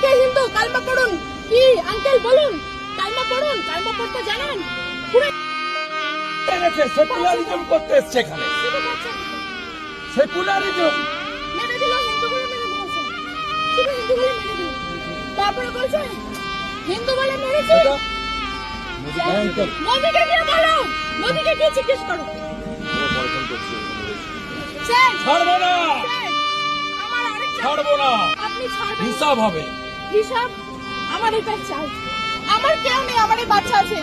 কে হিন্দু? কালমা পড়ুন। কি আঙ্কেল বলুন, কালমা পড়ুন। কালমা পড়তে জানেন? পুরো সেকুলারিজম করতে এসছে এখানে, সেকুলারিজম। মেরে দিল, হিন্দু বলে মেরে দিয়েছে, শুধু হিন্দু বলে মেরে দিল। তারপরে বলছে হিন্দু বলে মেরেছে। মোদিকে গিয়ে বলো, মোদিকে গিয়ে জিজ্ঞেস করো। স্যার, ছাড়বো না, স্যার, আমার আরেক ছাড়বো না, আপনি ছাড়বেন? হিসাব হবে। হিসাব আমার এটা চাই। আমার কেউ নেই, আমার এই বাচ্চা আছে।